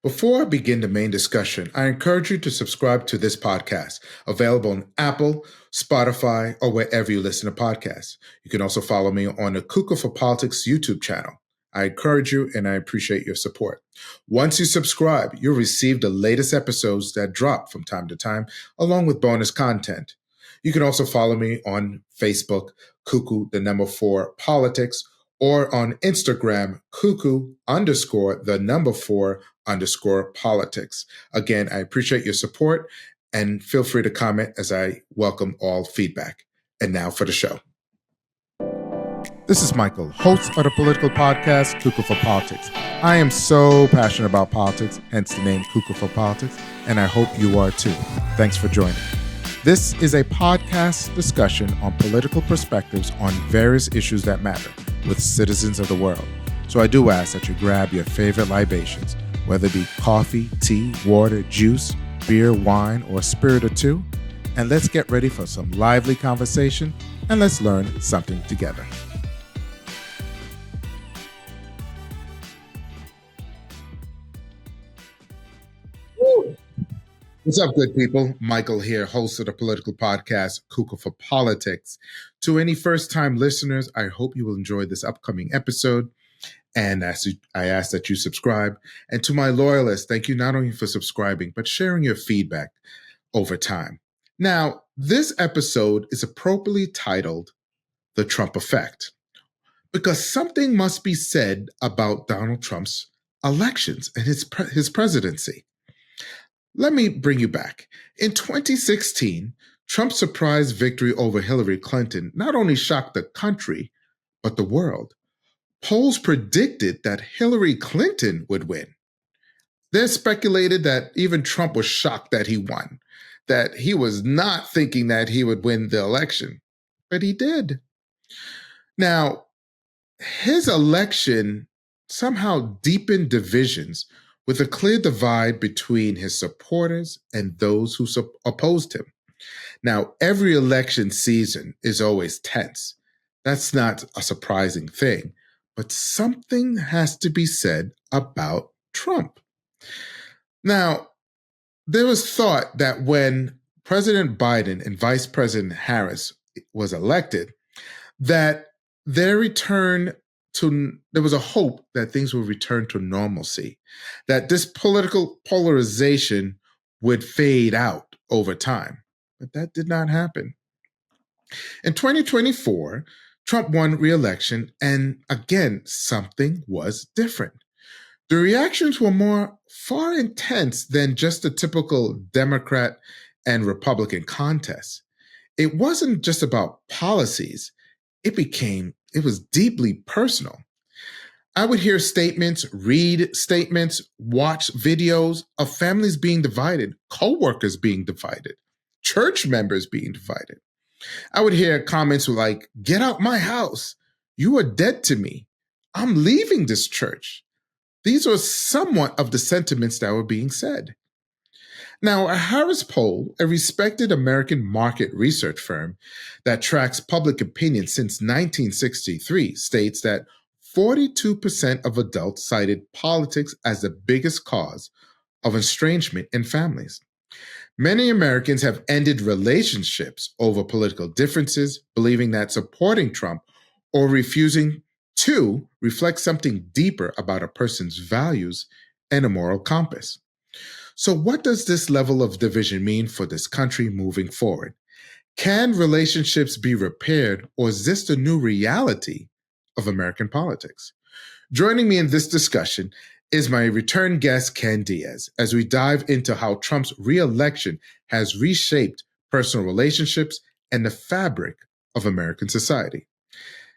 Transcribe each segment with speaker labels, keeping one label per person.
Speaker 1: Before I begin the main discussion, I encourage you to subscribe to this podcast, available on Apple, Spotify, or wherever you listen to podcasts. You can also follow me on the Cuckoo for Politics YouTube channel. I encourage you and I appreciate your support. Once you subscribe, you'll receive the latest episodes that drop from time to time, along with bonus content. You can also follow me on Facebook, Cuckoo4 Politics, or on Instagram, Cuckoo_4_politics. Again, I appreciate your support and feel free to comment as I welcome all feedback. And now for the show. This is Michael, host of the political podcast, Cuckoo for Politics. I am so passionate about politics, hence the name Cuckoo for Politics, and I hope you are too. Thanks for joining. This is a podcast discussion on political perspectives on various issues that matter with citizens of the world. So I do ask that you grab your favorite libations, whether it be coffee, tea, water, juice, beer, wine, or a spirit or two, and let's get ready for some lively conversation and let's learn something together. What's up, good people? Michael here, host of the political podcast, Cuckoo for Politics. To any first-time listeners, I hope you will enjoy this upcoming episode, and I ask that you subscribe. And to my loyalists, thank you not only for subscribing, but sharing your feedback over time. Now, this episode is appropriately titled The Trump Effect, because something must be said about Donald Trump's elections and his presidency. Let me bring you back. In 2016, Trump's surprise victory over Hillary Clinton not only shocked the country, but the world. Polls predicted that Hillary Clinton would win. There's speculated that even Trump was shocked that he won, that he was not thinking that he would win the election, but he did. Now, his election somehow deepened divisions with a clear divide between his supporters and those who opposed him. Now, every election season is always tense. That's not a surprising thing, but something has to be said about Trump. Now, there was thought that when President Biden and Vice President Harris was elected, that there was a hope that things would return to normalcy, that this political polarization would fade out over time. But that did not happen. In 2024, Trump won re-election, and again, something was different. The reactions were far intense than just a typical Democrat and Republican contest. It wasn't just about policies. It was deeply personal. I would hear statements, read statements, watch videos of families being divided, coworkers being divided, church members being divided. I would hear comments like, "Get out my house. You are dead to me. I'm leaving this church." These were somewhat of the sentiments that were being said. Now, a Harris poll, a respected American market research firm that tracks public opinion since 1963, states that 42% of adults cited politics as the biggest cause of estrangement in families. Many Americans have ended relationships over political differences, believing that supporting Trump or refusing to reflect something deeper about a person's values and a moral compass. So what does this level of division mean for this country moving forward? Can relationships be repaired, or is this the new reality of American politics? Joining me in this discussion is my return guest, Ken Diaz, as we dive into how Trump's re-election has reshaped personal relationships and the fabric of American society.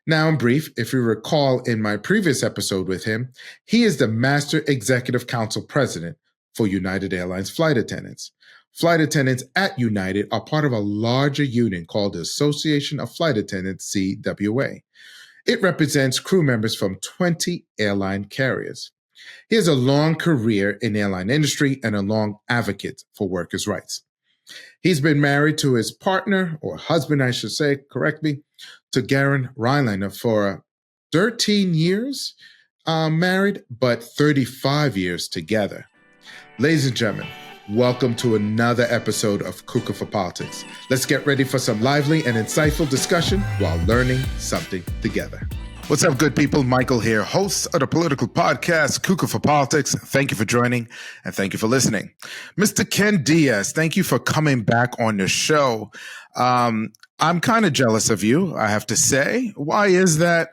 Speaker 1: Now, in brief, if you recall in my previous episode with him, he is the Master Executive Council President for United Airlines flight attendants. Flight attendants at United are part of a larger union called the Association of Flight Attendants, CWA. It represents crew members from 20 airline carriers. He has a long career in the airline industry and a long advocate for workers' rights. He's been married to his partner, or husband, I should say, correct me, to Garen Rhinelander for 13 years married, but 35 years together. Ladies and gentlemen, welcome to another episode of Kuka for Politics. Let's get ready for some lively and insightful discussion while learning something together. What's up, good people? Michael here, host of the political podcast, Kuka for Politics. Thank you for joining and thank you for listening. Mr. Ken Diaz, thank you for coming back on the show. I'm kind of jealous of you, I have to say. Why is that?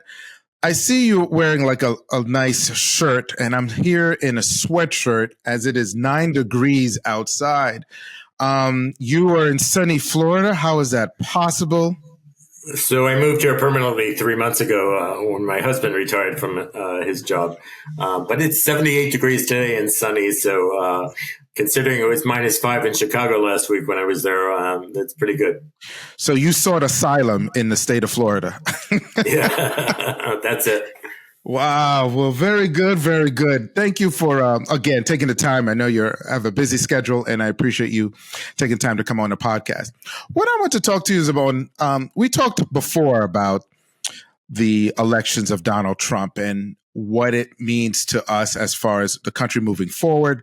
Speaker 1: I see you wearing like a nice shirt, and I'm here in a sweatshirt as it is 9 degrees outside. You are in sunny Florida. How is that possible?
Speaker 2: So I moved here permanently 3 months ago when my husband retired from his job. But it's 78 degrees today and sunny. So considering it was -5 in Chicago last week when I was there, that's pretty good.
Speaker 1: So you sought asylum in the state of Florida.
Speaker 2: Yeah, that's it.
Speaker 1: Wow. Well, very good. Very good. Thank you for, again, taking the time. I know you have a busy schedule, and I appreciate you taking time to come on the podcast. What I want to talk to you is about, we talked before about the elections of Donald Trump and what it means to us as far as the country moving forward,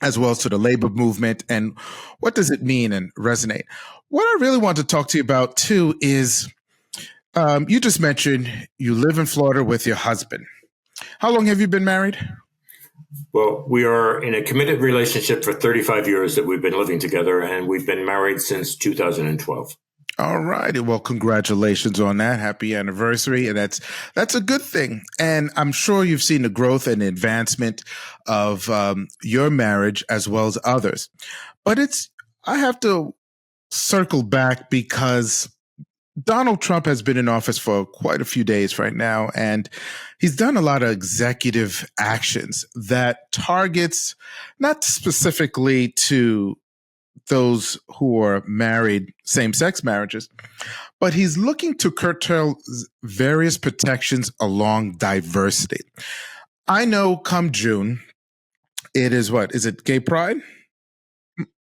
Speaker 1: as well as to the labor movement, and what does it mean and resonate. What I really want to talk to you about, too, is you just mentioned you live in Florida with your husband. How long have you been married?
Speaker 2: Well, we are in a committed relationship for 35 years that we've been living together, and we've been married since 2012.
Speaker 1: All righty. Well, congratulations on that. Happy anniversary. And that's a good thing. And I'm sure you've seen the growth and advancement of your marriage as well as others. But I have to circle back because Donald Trump has been in office for quite a few days right now, and he's done a lot of executive actions that targets not specifically to those who are married, same-sex marriages, but he's looking to curtail various protections along diversity. I know come June, it is what? Is it Gay Pride?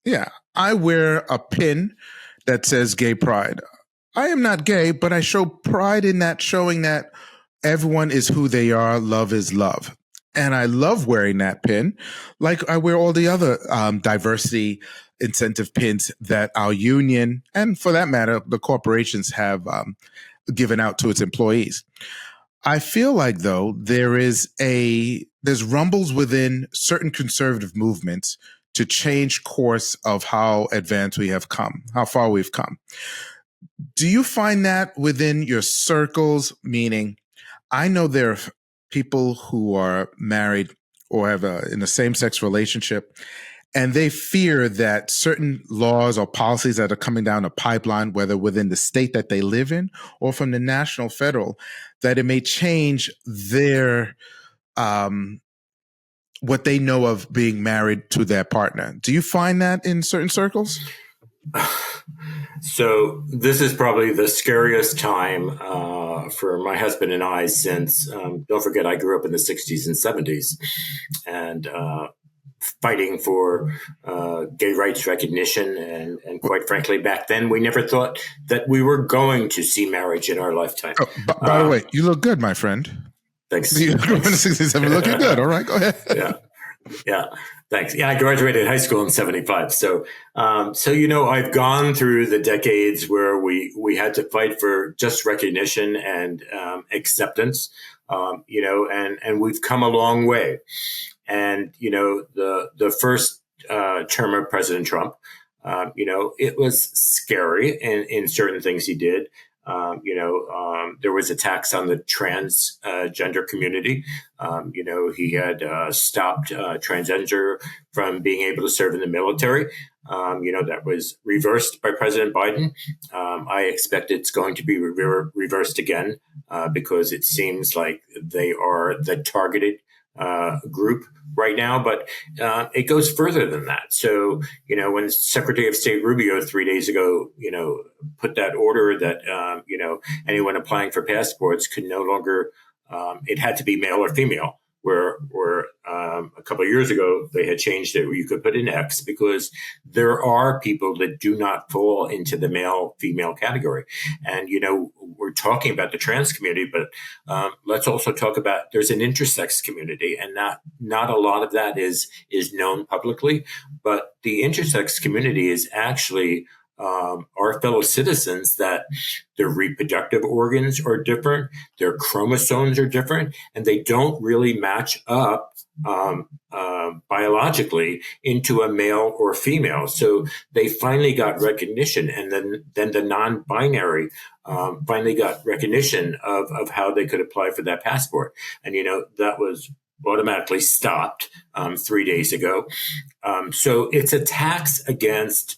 Speaker 1: Yeah. I wear a pin that says Gay Pride. I am not gay, but I show pride in that, showing that everyone is who they are. Love is love. And I love wearing that pin, like I wear all the other diversity incentive pins that our union, and for that matter, the corporations have given out to its employees. I feel like, though, there's rumbles within certain conservative movements to change course of how advanced we have come, how far we've come. Do you find that within your circles? Meaning, I know there are people who are married or have in a same-sex relationship, and they fear that certain laws or policies that are coming down the pipeline, whether within the state that they live in or from the national, federal, that it may change their what they know of being married to their partner. Do you find that in certain circles?
Speaker 2: So this is probably the scariest time for my husband and I since, don't forget, I grew up in the 60s and 70s and fighting for gay rights recognition. And quite frankly, back then, we never thought that we were going to see marriage in our lifetime.
Speaker 1: Oh, by the way, you look good, my friend.
Speaker 2: Thanks.
Speaker 1: You grew up in the 67, looking good. All right, go ahead.
Speaker 2: Yeah. Thanks. Yeah, I graduated high school in 75. So I've gone through the decades where we had to fight for just recognition and acceptance, and we've come a long way. And, the first term of President Trump, it was scary in certain things he did. There was attacks on the transgender community. He had stopped transgender from being able to serve in the military. That was reversed by President Biden. I expect it's going to be reversed again because it seems like they are the targeted group right now, but it goes further than that. So, when Secretary of State Rubio 3 days ago, put that order that, anyone applying for passports could no longer, it had to be male or female, where a couple of years ago they had changed it where you could put an X because there are people that do not fall into the male female category. And we're talking about the trans community, but let's also talk about there's an intersex community, and not a lot of that is known publicly, but the intersex community is actually our fellow citizens that their reproductive organs are different, their chromosomes are different, and they don't really match up biologically into a male or female. So they finally got recognition, and then the non-binary finally got recognition of how they could apply for that passport. And that was automatically stopped 3 days ago. So it's a tax against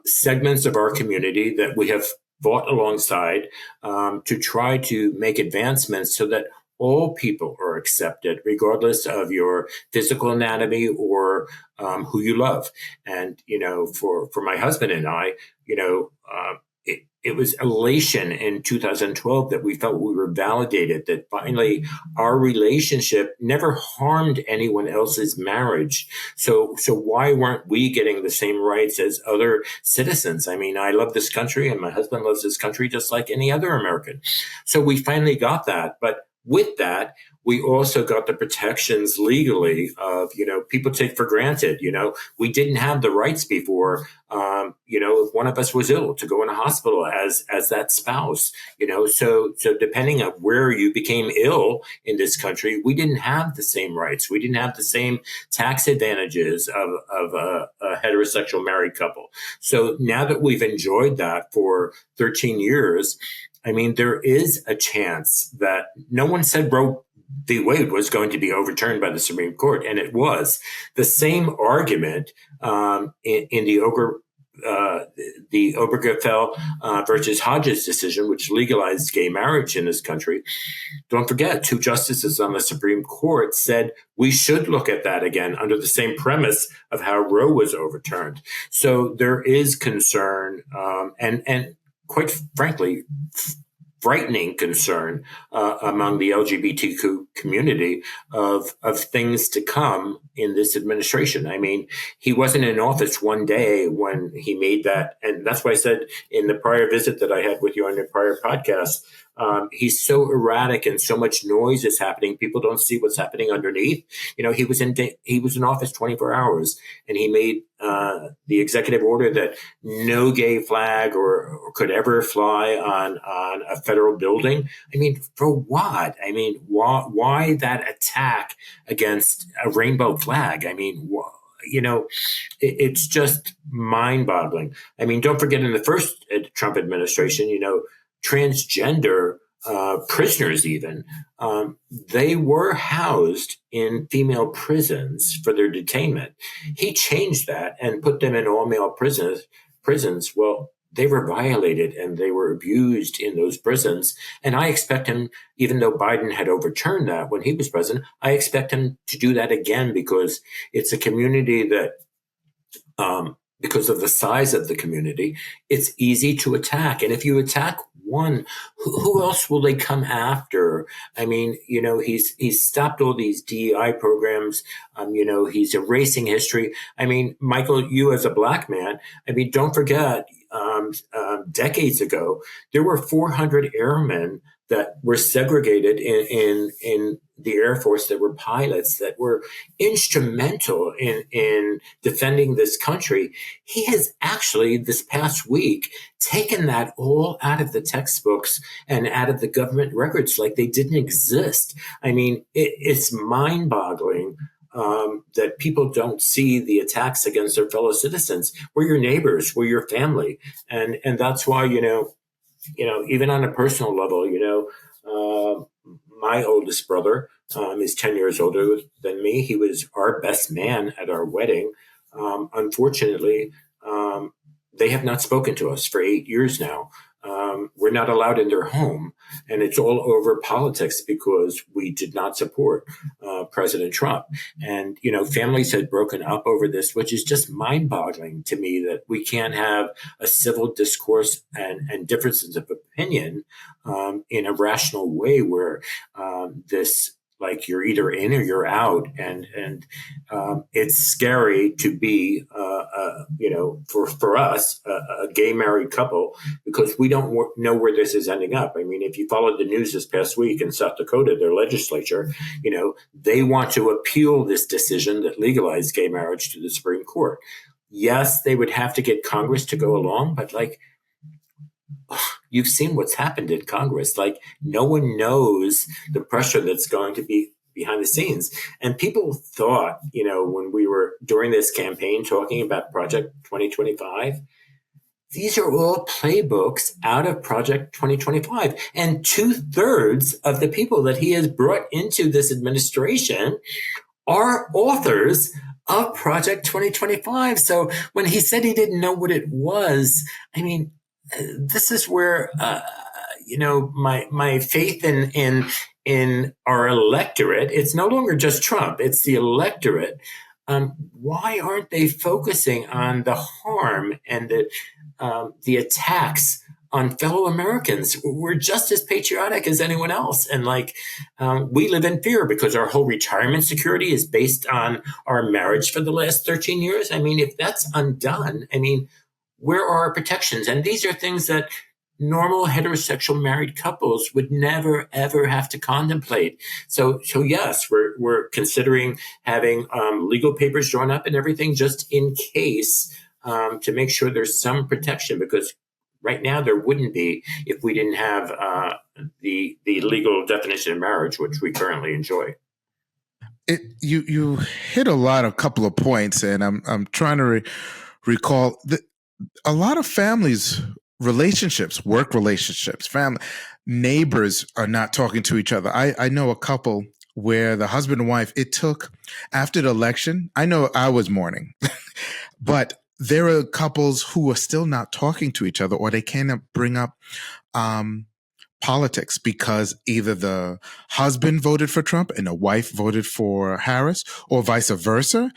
Speaker 2: segments of our community that we have fought alongside to try to make advancements so that all people are accepted, regardless of your physical anatomy or who you love. And for my husband and I, it was elation in 2012 that we felt we were validated, that finally our relationship never harmed anyone else's marriage. So why weren't we getting the same rights as other citizens? I mean, I love this country and my husband loves this country just like any other American. So we finally got that. But with that, we also got the protections legally of, people take for granted, we didn't have the rights before, if one of us was ill to go in a hospital as that spouse, so depending on where you became ill in this country, we didn't have the same rights. We didn't have the same tax advantages of a heterosexual married couple. So now that we've enjoyed that for 13 years, I mean, there is a chance that no one said Roe v. Wade was going to be overturned by the Supreme Court, and it was. The same argument in the Obergefell versus Hodges decision, which legalized gay marriage in this country. Don't forget, 2 justices on the Supreme Court said we should look at that again under the same premise of how Roe was overturned. So there is concern, and quite frankly, frightening concern among the LGBTQ community of things to come in this administration. I mean, he wasn't in office one day when he made that. And that's why I said in the prior visit that I had with you on your prior podcast, he's so erratic and so much noise is happening. People don't see what's happening underneath. He was in office 24 hours and he made the executive order that no gay flag or could ever fly on a federal building. I mean, for what? I mean, why that attack against a rainbow flag? I mean, it's just mind-boggling. I mean, don't forget in the first Trump administration, transgender prisoners even, they were housed in female prisons for their detainment. He changed that and put them in all-male prisons. Well, they were violated and they were abused in those prisons. And I expect him, even though Biden had overturned that when he was president, I expect him to do that again because it's a community that because of the size of the community, it's easy to attack. And if you attack one, who else will they come after? I mean, he's stopped all these DEI programs. He's erasing history. I mean, Michael, you as a Black man, I mean, don't forget, decades ago, there were 400 airmen that were segregated in the Air Force that were pilots that were instrumental in defending this country. He has actually this past week taken that all out of the textbooks and out of the government records like they didn't exist. I mean, it's mind-boggling that people don't see the attacks against their fellow citizens. We're your neighbors, we're your family. And that's why, even on a personal level, my oldest brother is 10 years older than me. He was our best man at our wedding. Unfortunately, they have not spoken to us for 8 years now. We're not allowed in their home, and it's all over politics because we did not support President Trump. And, families had broken up over this, which is just mind-boggling to me that we can't have a civil discourse and differences of opinion in a rational way where this like you're either in or you're out, and it's scary to be, for us, a gay married couple, because we don't know where this is ending up. I mean, if you followed the news this past week in South Dakota, their legislature, they want to appeal this decision that legalized gay marriage to the Supreme Court. Yes, they would have to get Congress to go along, but like, you've seen what's happened in Congress. Like, no one knows the pressure that's going to be behind the scenes. And people thought, when we were during this campaign talking about Project 2025, these are all playbooks out of Project 2025. And 2/3 of the people that he has brought into this administration are authors of Project 2025. So when he said he didn't know what it was, I mean, this is where my faith in our electorate. It's no longer just Trump; it's the electorate. Why aren't they focusing on the harm and the attacks on fellow Americans? We're just as patriotic as anyone else, and we live in fear because our whole retirement security is based on our marriage for the last 13 years. I mean, if that's undone, where are our protections? And these are things that normal heterosexual married couples would never, ever have to contemplate. So yes, we're considering having legal papers drawn up and everything just in case, to make sure there's some protection, because right now there wouldn't be if we didn't have the legal definition of marriage, which we currently enjoy.
Speaker 1: You hit a couple of points, and I'm trying to recall a lot of families, relationships, work relationships, family, neighbors are not talking to each other. I know a couple where the husband and wife, it took after the election. I know I was mourning, but there are couples who are still not talking to each other, or they cannot bring up politics because either the husband voted for Trump and the wife voted for Harris, or vice versa.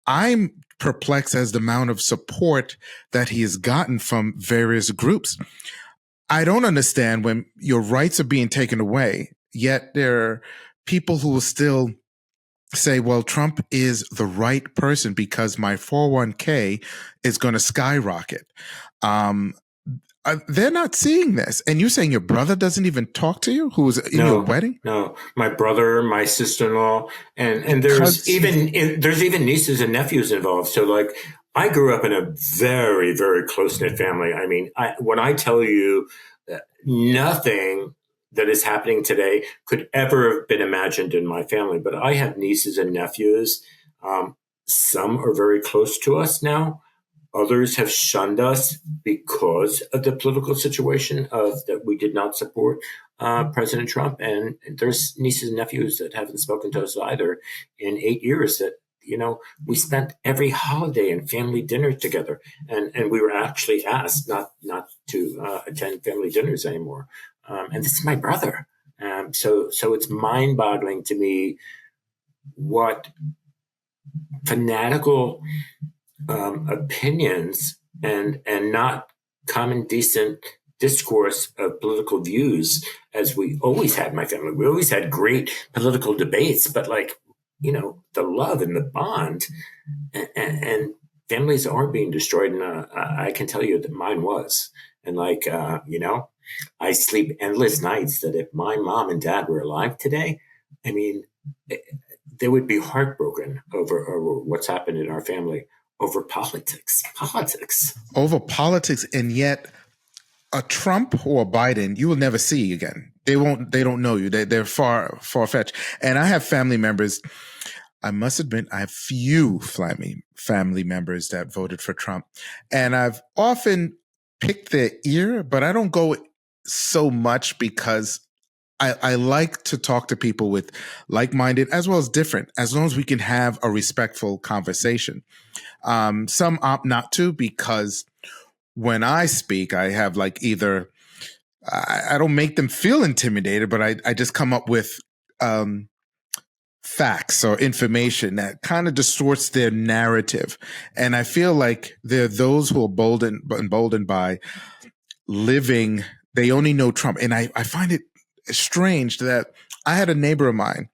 Speaker 1: I'm perplexed as the amount of support that he has gotten from various groups. I don't understand when your rights are being taken away, yet there are people who will still say, well, Trump is the right person because my 401k is going to skyrocket. They're not seeing this. And you're saying your brother doesn't even talk to you, who was in your wedding?
Speaker 2: No, my brother, my sister-in-law, and there's even nieces and nephews involved. So I grew up in a very, very close-knit family. I mean, when I tell you nothing that is happening today could ever have been imagined in my family, but I have nieces and nephews. Some are very close to us now. Others have shunned us because of the political situation that we did not support President Trump. And there's nieces and nephews that haven't spoken to us either in 8 years that, we spent every holiday and family dinner together. And we were actually asked not to attend family dinners anymore. And this is my brother. So it's mind-boggling to me what fanatical opinions and not common decent discourse of political views, as we always had in my family. We always had great political debates, but the love and the bond and families aren't being destroyed. And I can tell you that mine was. And I sleep endless nights that if my mom and dad were alive today, they would be heartbroken over what's happened in our family. Over politics.
Speaker 1: Over politics, and yet a Trump or a Biden, you will never see again. They don't know you. They're far fetched. And I have family members. I must admit, I have few family members that voted for Trump, and I've often picked their ear, but I don't go so much because I like to talk to people with like-minded as well as different, as long as we can have a respectful conversation. Some opt not to because when I speak, I have either I don't make them feel intimidated, but I just come up with facts or information that kind of distorts their narrative. And I feel like there are those who are emboldened by living, they only know Trump. And I find it strange that I had a neighbor of mine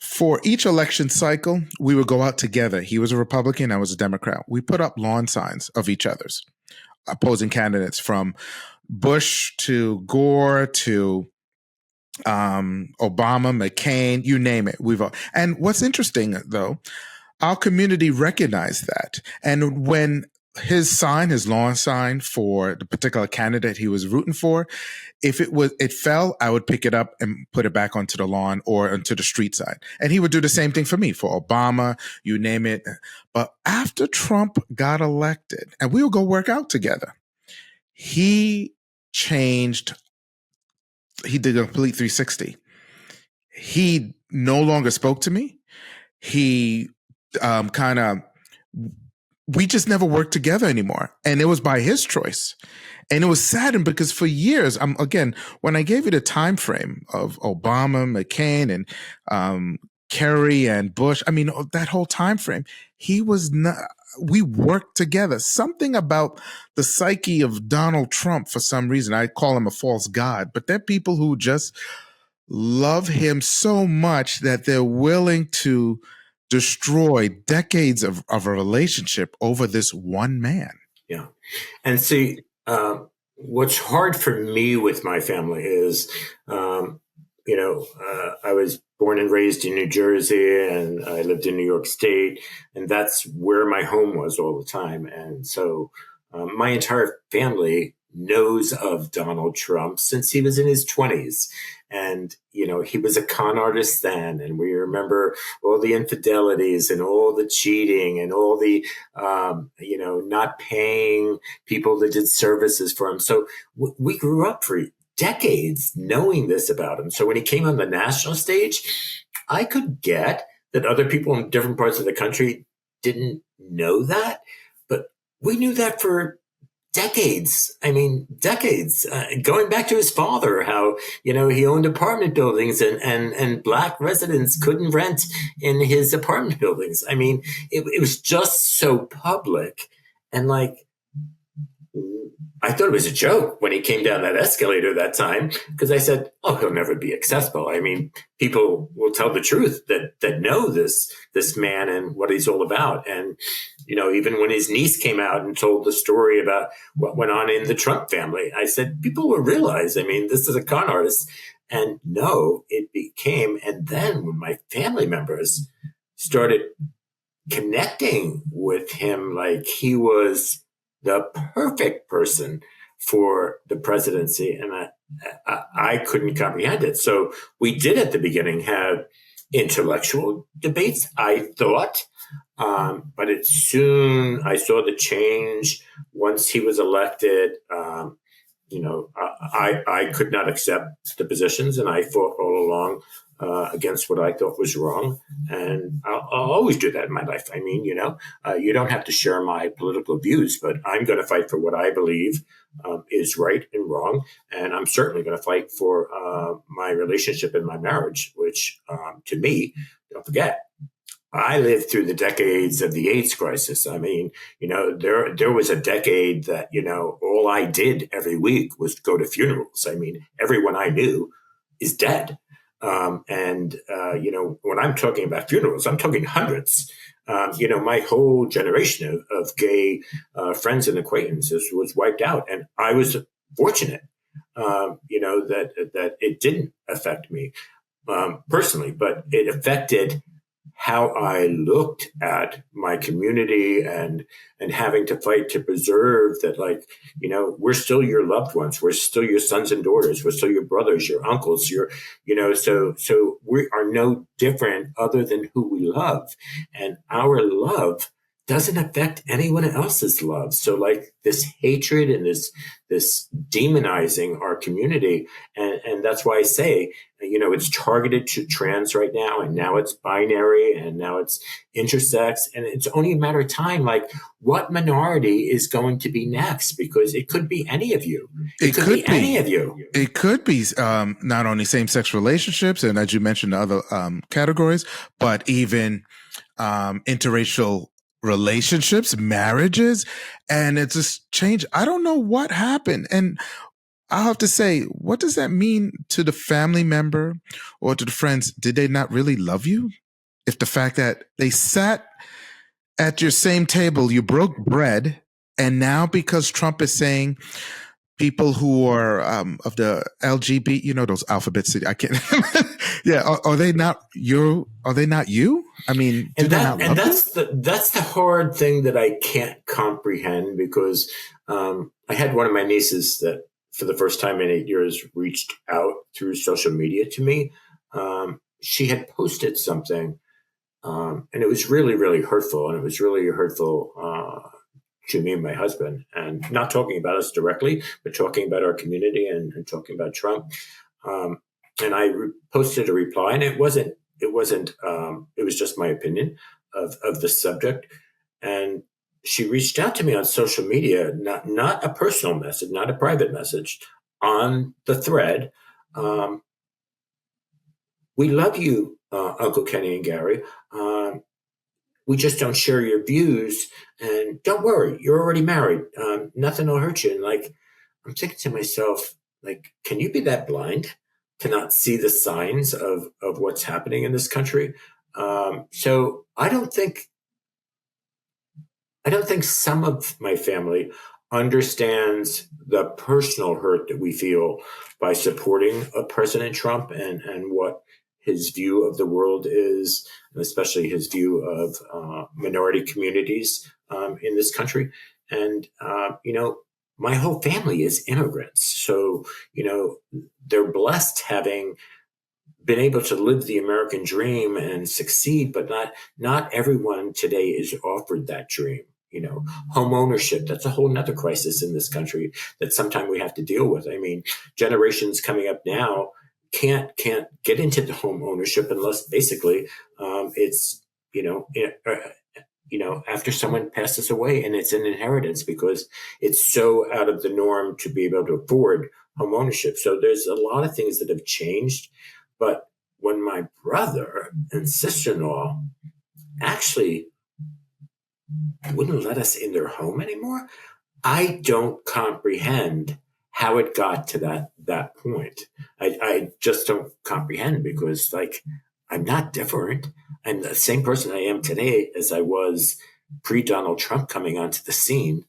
Speaker 1: For each election cycle, we would go out together. He was a Republican, I was a Democrat. We put up lawn signs of each other's opposing candidates, from Bush to Gore to Obama, McCain, you name it. And what's interesting though, our community recognized that. And when his lawn sign for the particular candidate he was rooting for, if it fell, I would pick it up and put it back onto the lawn or onto the street side. And he would do the same thing for me, for Obama, you name it. But after Trump got elected, and we would go work out together, he changed. He did a complete 360. He no longer spoke to me. He we just never worked together anymore. And it was by his choice. And it was saddened because for years, when I gave you the time frame of Obama, McCain, and Kerry and Bush, that whole time frame, we worked together. Something about the psyche of Donald Trump, for some reason, I call him a false god, but there are people who just love him so much that they're willing to destroy decades of a relationship over this one man.
Speaker 2: Yeah. And see, what's hard for me with my family is, I was born and raised in New Jersey, and I lived in New York State, and that's where my home was all the time. And so my entire family knows of Donald Trump since he was in his 20s. And, he was a con artist then. And we remember all the infidelities and all the cheating and all the, not paying people that did services for him. So we grew up for decades knowing this about him. So when he came on the national stage, I could get that other people in different parts of the country didn't know that, but we knew that for decades. Decades, going back to his father, how, he owned apartment buildings and black residents couldn't rent in his apartment buildings. It was just so public. And I thought it was a joke when he came down that escalator that time, because I said, "Oh, he'll never be accessible." People will tell the truth that know this man and what he's all about. And even when his niece came out and told the story about what went on in the Trump family, I said, people will realize, this is a con artist. And no, it became. And then when my family members started connecting with him, like he was the perfect person for the presidency. And I couldn't comprehend it. So we did at the beginning have intellectual debates, I thought. But I saw the change once he was elected. I could not accept the positions, and I fought all along against what I thought was wrong. And I'll always do that in my life. You don't have to share my political views, but I'm going to fight for what I believe is right and wrong. And I'm certainly going to fight for my relationship and my marriage, which to me, don't forget, I lived through the decades of the AIDS crisis. There was a decade that, all I did every week was go to funerals. Everyone I knew is dead. When I'm talking about funerals, I'm talking hundreds. My whole generation of gay friends and acquaintances was wiped out. And I was fortunate, that it didn't affect me personally, but it affected how I looked at my community and having to fight to preserve that, we're still your loved ones. We're still your sons and daughters. We're still your brothers, your uncles, so we are no different other than who we love. And our love doesn't affect anyone else's love. So this hatred and this demonizing our community. And that's why I say, it's targeted to trans right now, and now it's binary, and now it's intersex. And it's only a matter of time, what minority is going to be next, because it could be any of you. It could be any of you.
Speaker 1: It could be not only same-sex relationships, and as you mentioned, other categories, but even interracial relationships, marriages, and it's just changed. I don't know what happened. And I'll have to say, what does that mean to the family member or to the friends? Did they not really love you? If the fact that they sat at your same table, you broke bread, and now because Trump is saying people who are of the LGBT, those alphabets. I can't. Yeah, are they not you? Are they not you? I mean, do they not love you?
Speaker 2: That's the hard thing that I can't comprehend, because I had one of my nieces that, for the first time in 8 years, reached out through social media to me. She had posted something, and it was really, really hurtful, and it was really hurtful to me and my husband, and not talking about us directly, but talking about our community, and talking about Trump. And I posted a reply, and it was just my opinion of the subject. And she reached out to me on social media, not a personal message, not a private message, on the thread. We love you, Uncle Kenny and Gary. We just don't share your views, and don't worry, you're already married. Nothing will hurt you. And like, I'm thinking to myself, like, can you be that blind to not see the signs of what's happening in this country? So I don't think some of my family understands the personal hurt that we feel by supporting President Trump, and what his view of the world is, and especially his view of minority communities in this country. And, my whole family is immigrants. So, they're blessed having been able to live the American dream and succeed, but not everyone today is offered that dream. Home ownership, that's a whole nother crisis in this country that sometimes we have to deal with. I mean, generations coming up now can't get into the home ownership unless basically it's, after someone passes away, and it's an inheritance, because it's so out of the norm to be able to afford home ownership. So there's a lot of things that have changed. But when my brother and sister-in-law actually wouldn't let us in their home anymore, I don't comprehend how it got to that point. I just don't comprehend, because, like, I'm not different. I'm the same person I am today as I was pre-Donald Trump coming onto the scene.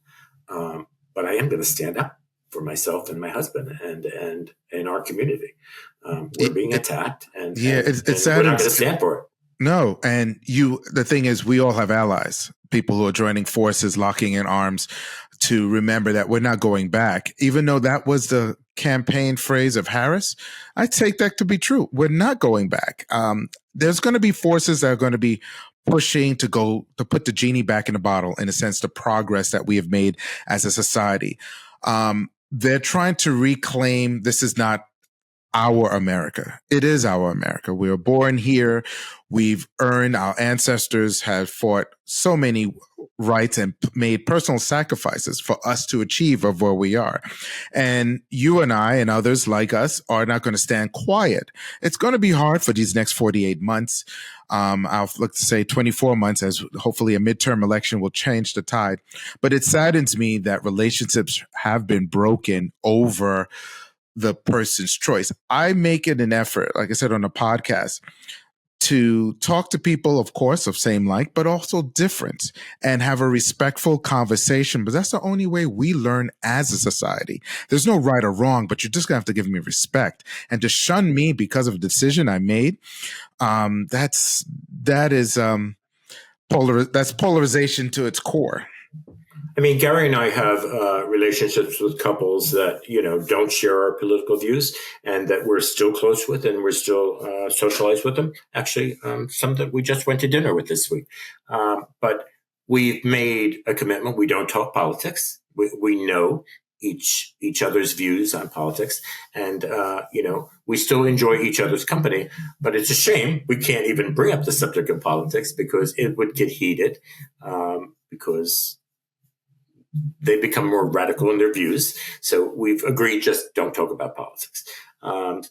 Speaker 2: But I am going to stand up for myself and my husband and in our community. We're being attacked, and
Speaker 1: Yeah, it
Speaker 2: we're not going to
Speaker 1: saddens.
Speaker 2: stand for it.
Speaker 1: No, and the thing is, we all have allies, people who are joining forces, locking in arms, to remember that we're not going back. Even though that was the campaign phrase of Harris, I take that to be true. We're not going back. There's going to be forces that are going to be pushing to put the genie back in the bottle, in a sense, the progress that we have made as a society. They're trying to reclaim this is not our America. It is our America. We were born here. We've earned, our ancestors have fought so many rights and made personal sacrifices for us to achieve of where we are. And you and I and others like us are not going to stand quiet. It's going to be hard for these next 48 months. I'll look to say 24 months, as hopefully a midterm election will change the tide. But it saddens me that relationships have been broken over the person's choice. I make it an effort, like I said on the podcast, to talk to people, of course, of same like, but also different, and have a respectful conversation. But that's the only way we learn as a society. There's no right or wrong, but you're just gonna have to give me respect. And to shun me because of a decision I made, that's polarization to its core.
Speaker 2: I mean, Gary and I have relationships with couples that, don't share our political views, and that we're still close with, and we're still socialized with them. Actually, some that we just went to dinner with this week. But we've made a commitment. We don't talk politics. We know each other's views on politics, and we still enjoy each other's company. But it's a shame we can't even bring up the subject of politics, because it would get heated, because they become more radical in their views. So we've agreed, just don't talk about politics. And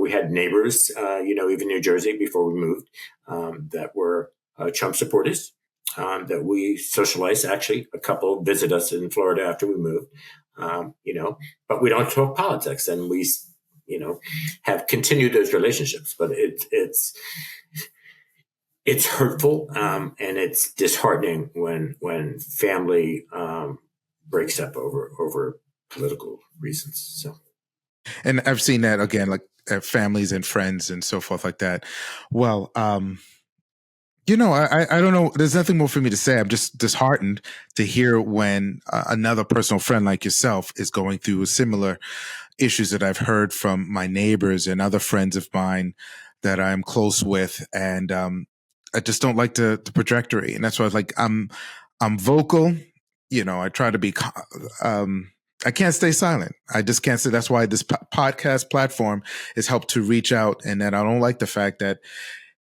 Speaker 2: we had neighbors, even New Jersey before we moved, that were Trump supporters. that we socialize. Actually, a couple visit us in Florida after we moved, but we don't talk politics, and we, have continued those relationships. But it's hurtful, and it's disheartening when family breaks up over political reasons. So,
Speaker 1: And I've seen that again, like families and friends and so forth like that. Well, I don't know. There's nothing more for me to say. I'm just disheartened to hear when another personal friend like yourself is going through similar issues that I've heard from my neighbors and other friends of mine that I'm close with, and I just don't like the trajectory. And that's why I'm vocal. I try to be. I can't stay silent. I just can't say. That's why this podcast platform has helped to reach out, and that I don't like the fact that,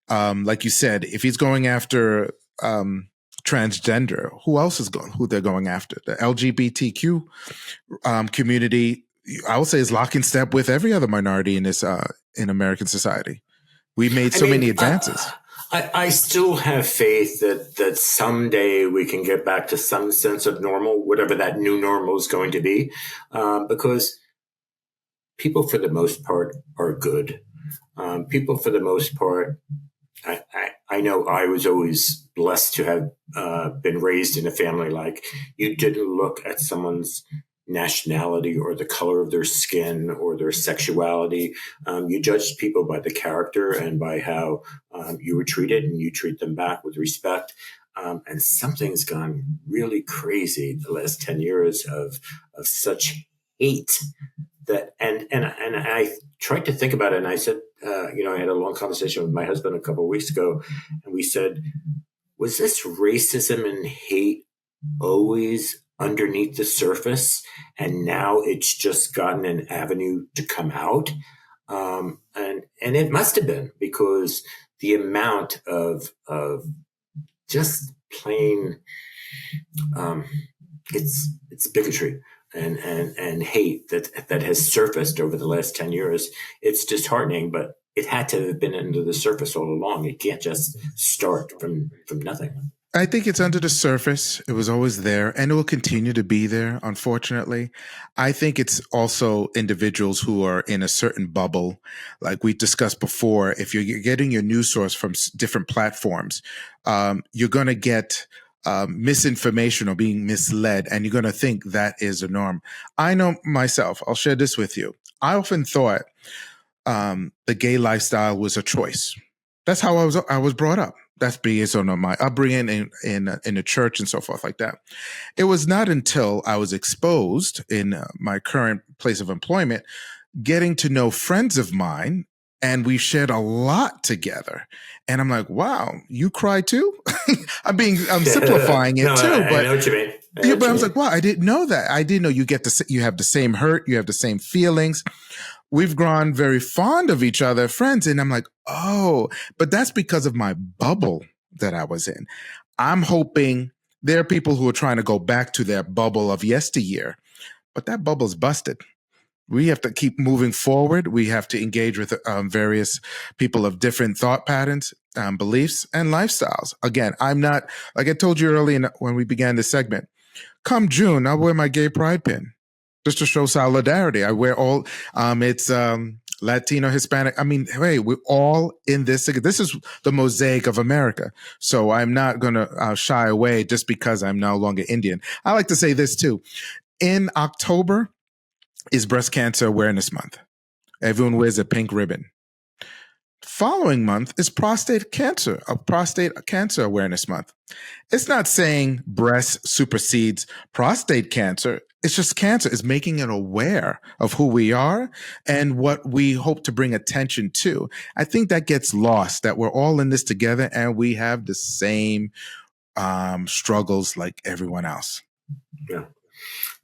Speaker 1: like you said, if he's going after transgender, who they're going after? The LGBTQ community, I would say, is lock in step with every other minority in this in American society. We've made so many advances.
Speaker 2: I still have faith that someday we can get back to some sense of normal, whatever that new normal is going to be, because people, for the most part, are good. People, for the most part, I know I was always blessed to have been raised in a family like you didn't look at someone's nationality or the color of their skin or their sexuality. You judged people by the character and by how you were treated, and you treat them back with respect. And something's gone really crazy the last 10 years of such hate that, and I tried to think about it, and I said, I had a long conversation with my husband a couple of weeks ago, and we said, was this racism and hate always underneath the surface, and now it's just gotten an avenue to come out? And it must have been, because the amount of just plain it's bigotry and hate that has surfaced over the last 10 years. It's disheartening, but it had to have been under the surface all along. It can't just start from nothing.
Speaker 1: I think it's under the surface. It was always there, and it will continue to be there, unfortunately. I think it's also individuals who are in a certain bubble. Like we discussed before, if you're getting your news source from different platforms, you're going to get misinformation or being misled, and you're going to think that is a norm. I know myself. I'll share this with you. I often thought the gay lifestyle was a choice. That's how I was brought up. That's based on my upbringing in the church and so forth like that. It was not until I was exposed in my current place of employment, getting to know friends of mine, and we shared a lot together. And I'm like, wow, you cry too? I'm simplifying it too. But
Speaker 2: I know what you mean.
Speaker 1: But I was like, wow, I didn't know that. I didn't know you have the same hurt, you have the same feelings. We've grown very fond of each other, friends. And I'm like, oh, but that's because of my bubble that I was in. I'm hoping there are people who are trying to go back to their bubble of yesteryear, but that bubble's busted. We have to keep moving forward. We have to engage with various people of different thought patterns, beliefs, and lifestyles. Again, I'm not, like I told you earlier when we began this segment, come June, I'll wear my gay pride pin just to show solidarity. I wear all, it's Latino, Hispanic. I mean, hey, we're all in this. This is the mosaic of America. So I'm not going to shy away just because I'm no longer Indian. I like to say this too. In October is Breast Cancer Awareness Month. Everyone wears a pink ribbon. Following month is prostate cancer awareness month. It's not saying breast supersedes prostate cancer. It's just cancer is making it aware of who we are and what we hope to bring attention to. I think that gets lost, that we're all in this together and we have the same struggles like everyone else.
Speaker 2: Yeah.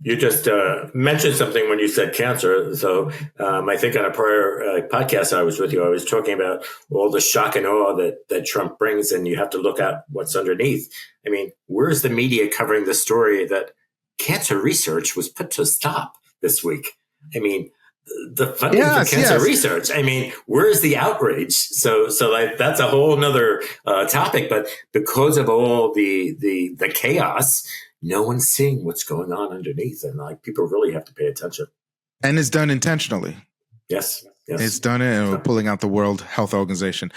Speaker 2: You just mentioned something when you said cancer. So I think on a prior podcast I was with you, I was talking about all the shock and awe that Trump brings, and you have to look at what's underneath. I mean, where's the media covering the story that cancer research was put to stop this week? I mean, the funding for
Speaker 1: Yes,
Speaker 2: cancer
Speaker 1: yes.
Speaker 2: research. I mean, where's the outrage? So like, that's a whole nother topic. But because of all the chaos, no one's seeing what's going on underneath, and like, people really have to pay attention.
Speaker 1: And it's done intentionally.
Speaker 2: Yes, yes.
Speaker 1: It's done it, and we're pulling out the World Health Organization.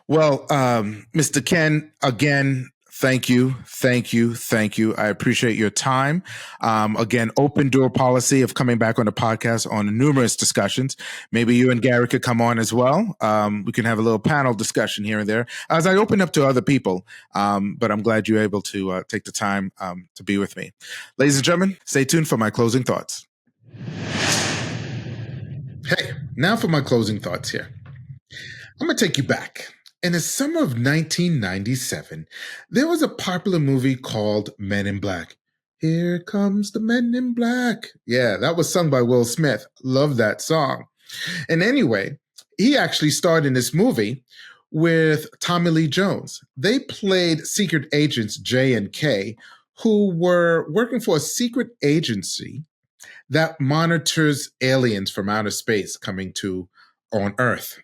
Speaker 1: Well, Mr. Ken, again, thank you. I appreciate your time. Again, open door policy of coming back on the podcast on numerous discussions. Maybe you and Gary could come on as well. We can have a little panel discussion here and there as I open up to other people. But I'm glad you're able to take the time to be with me. Ladies and gentlemen, stay tuned for my closing thoughts. Hey, now for my closing thoughts here. I'm going to take you back. In the summer of 1997, there was a popular movie called Men in Black. Here comes the Men in Black. Yeah, that was sung by Will Smith. Love that song. And anyway, he actually starred in this movie with Tommy Lee Jones. They played secret agents J and K, who were working for a secret agency that monitors aliens from outer space coming to on Earth.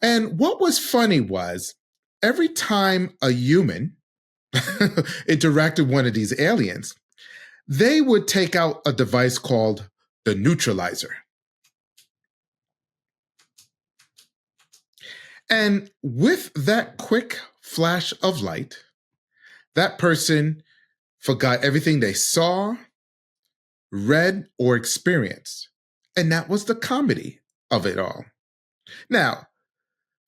Speaker 1: And what was funny was every time a human interacted with one of these aliens, they would take out a device called the neutralizer. And with that quick flash of light, that person forgot everything they saw, read, or experienced. And that was the comedy of it all. Now,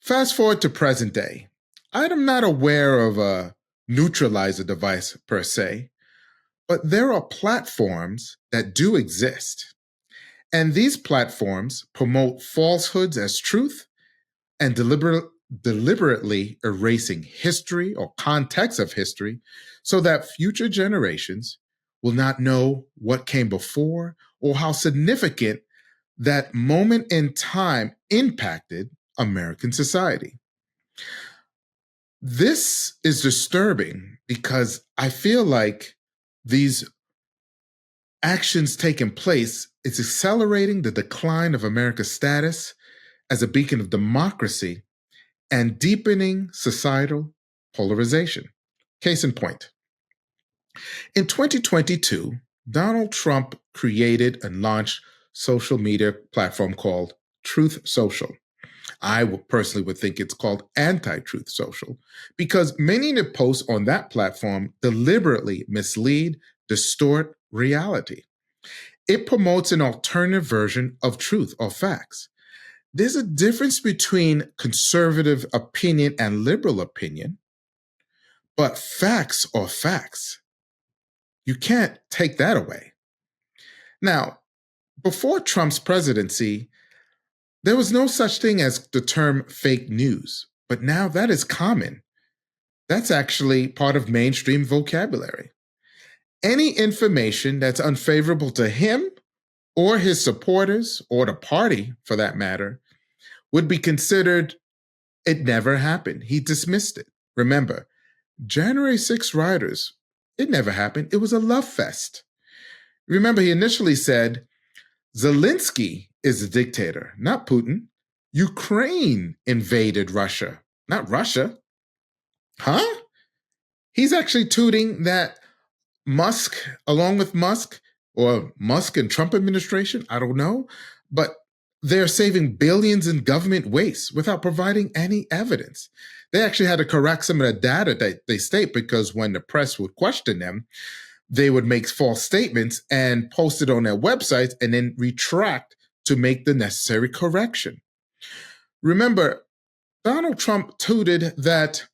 Speaker 1: fast forward to present day. I'm not aware of a neutralizer device per se, but there are platforms that do exist. And these platforms promote falsehoods as truth and deliberately erasing history or context of history so that future generations will not know what came before or how significant that moment in time impacted American society. This is disturbing because I feel like these actions taking place is accelerating the decline of America's status as a beacon of democracy and deepening societal polarization. Case in point, in 2022, Donald Trump created and launched social media platform called Truth Social. I personally would think it's called anti-truth social because many of the posts on that platform deliberately mislead, distort reality. It promotes an alternative version of truth or facts. There's a difference between conservative opinion and liberal opinion, but facts are facts. You can't take that away. Now, before Trump's presidency, there was no such thing as the term fake news, but now that is common. That's actually part of mainstream vocabulary. Any information that's unfavorable to him or his supporters, or the party for that matter, would be considered it never happened. He dismissed it. Remember, January 6 rioters, it never happened. It was a love fest. Remember, he initially said, Zelensky is the dictator, not Putin. Ukraine invaded Russia, not Russia. Huh? He's actually tooting that Musk, along with Musk, or Musk and Trump administration, I don't know, but they're saving billions in government waste without providing any evidence. They actually had to correct some of the data that they state because when the press would question them, they would make false statements and post it on their websites and then retract to make the necessary correction. Remember, Donald Trump tooted that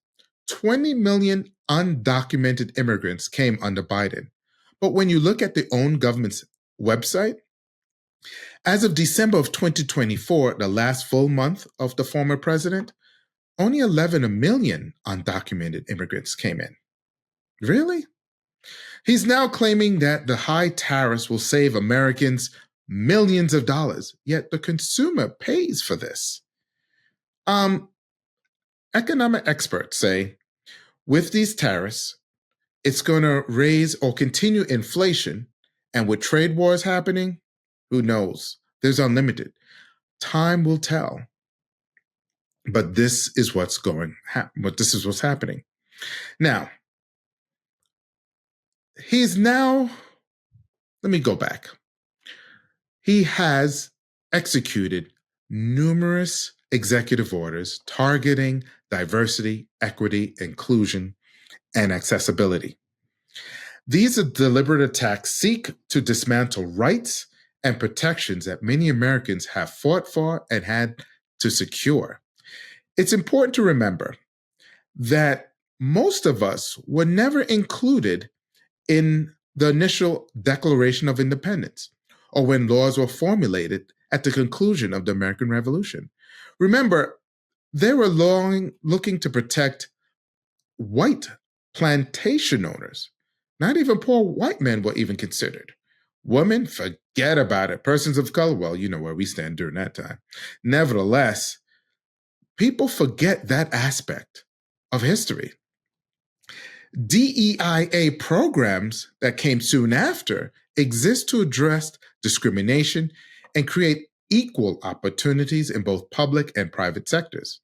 Speaker 1: 20 million undocumented immigrants came under Biden. But when you look at the own government's website, as of December of 2024, the last full month of the former president, only 11 million undocumented immigrants came in. Really? He's now claiming that the high tariffs will save Americans millions of dollars, yet the consumer pays for this. Economic experts say with these tariffs, it's going to raise or continue inflation. And with trade wars happening, who knows? There's unlimited. Time will tell. But this is what's what's happening. Now, let me go back. He has executed numerous executive orders targeting diversity, equity, inclusion, and accessibility. These deliberate attacks seek to dismantle rights and protections that many Americans have fought for and had to secure. It's important to remember that most of us were never included in the initial Declaration of Independence or when laws were formulated at the conclusion of the American Revolution. Remember, they were looking to protect white plantation owners. Not even poor white men were even considered. Women, forget about it. Persons of color, well, you know where we stand during that time. Nevertheless, people forget that aspect of history. DEIA programs that came soon after exist to address discrimination and create equal opportunities in both public and private sectors.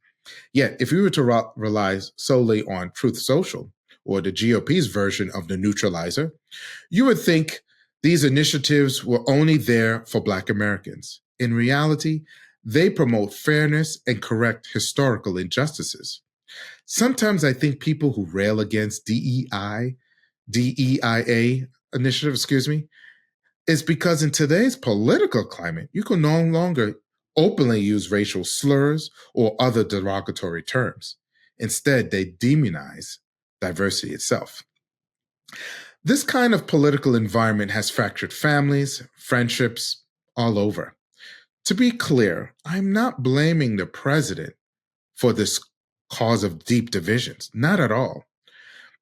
Speaker 1: Yet, if we were to rely solely on Truth Social, or the GOP's version of the neutralizer, you would think these initiatives were only there for Black Americans. In reality, they promote fairness and correct historical injustices. Sometimes I think people who rail against DEIA initiative, is because in today's political climate, you can no longer openly use racial slurs or other derogatory terms. Instead, they demonize diversity itself. This kind of political environment has fractured families, friendships all over. To be clear, I'm not blaming the president for this cause of deep divisions, not at all.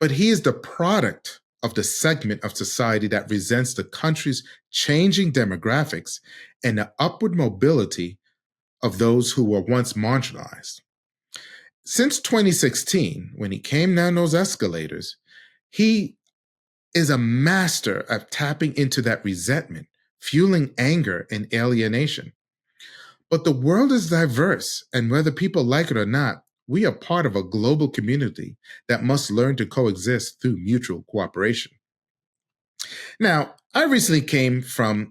Speaker 1: But he is the product of the segment of society that resents the country's changing demographics and the upward mobility of those who were once marginalized. Since 2016, when he came down those escalators, he is a master of tapping into that resentment, fueling anger and alienation. But the world is diverse, and whether people like it or not, we are part of a global community that must learn to coexist through mutual cooperation. Now, I recently came from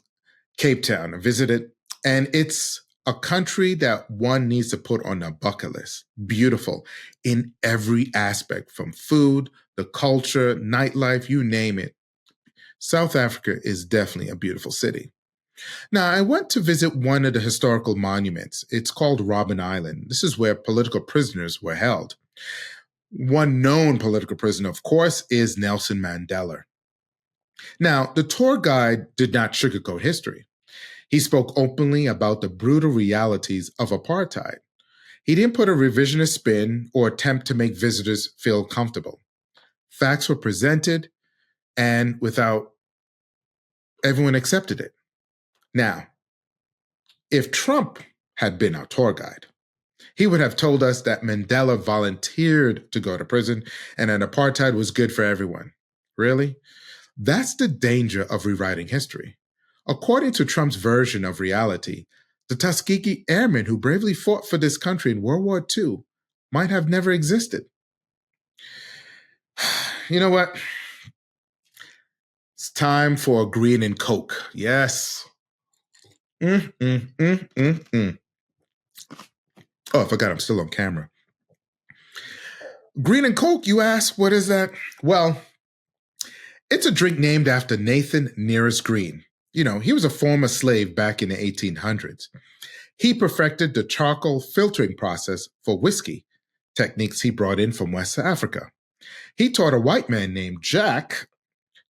Speaker 1: Cape Town and visited, and it's a country that one needs to put on a bucket list. Beautiful in every aspect, from food, the culture, nightlife, you name it. South Africa is definitely a beautiful city. Now, I went to visit one of the historical monuments. It's called Robben Island. This is where political prisoners were held. One known political prisoner, of course, is Nelson Mandela. Now, the tour guide did not sugarcoat history. He spoke openly about the brutal realities of apartheid. He didn't put a revisionist spin or attempt to make visitors feel comfortable. Facts were presented, and everyone accepted it. Now, if Trump had been our tour guide, he would have told us that Mandela volunteered to go to prison and that apartheid was good for everyone. Really? That's the danger of rewriting history. According to Trump's version of reality, the Tuskegee Airmen who bravely fought for this country in World War II might have never existed. You know what? It's time for a green and Coke. Yes. Oh, I forgot I'm still on camera. Green and Coke, you ask, what is that? Well, it's a drink named after Nathan Nearest Green. You know, he was a former slave back in the 1800s. He perfected the charcoal filtering process for whiskey, techniques he brought in from West Africa. He taught a white man named Jack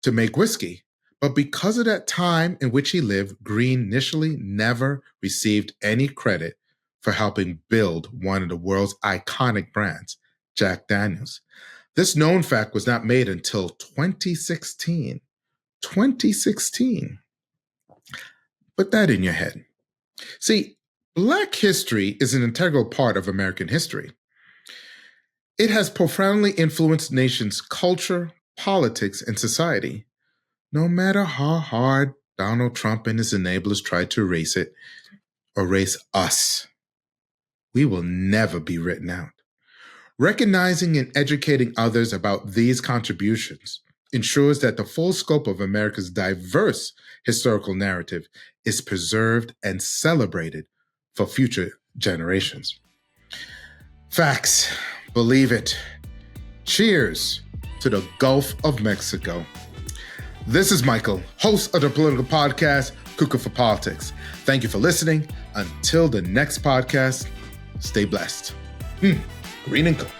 Speaker 1: to make whiskey, but because of that time in which he lived, Green initially never received any credit for helping build one of the world's iconic brands, Jack Daniels. This known fact was not made until 2016. 2016. Put that in your head. See, Black history is an integral part of American history. It has profoundly influenced nations' culture, politics, and society. No matter how hard Donald Trump and his enablers tried to erase it, erase us. We will never be written out. Recognizing and educating others about these contributions ensures that the full scope of America's diverse historical narrative is preserved and celebrated for future generations. Facts. Believe it. Cheers to the Gulf of Mexico. This is Michael, host of the political podcast, Cuckoo for Politics. Thank you for listening. Until the next podcast, stay blessed. Green and Coke.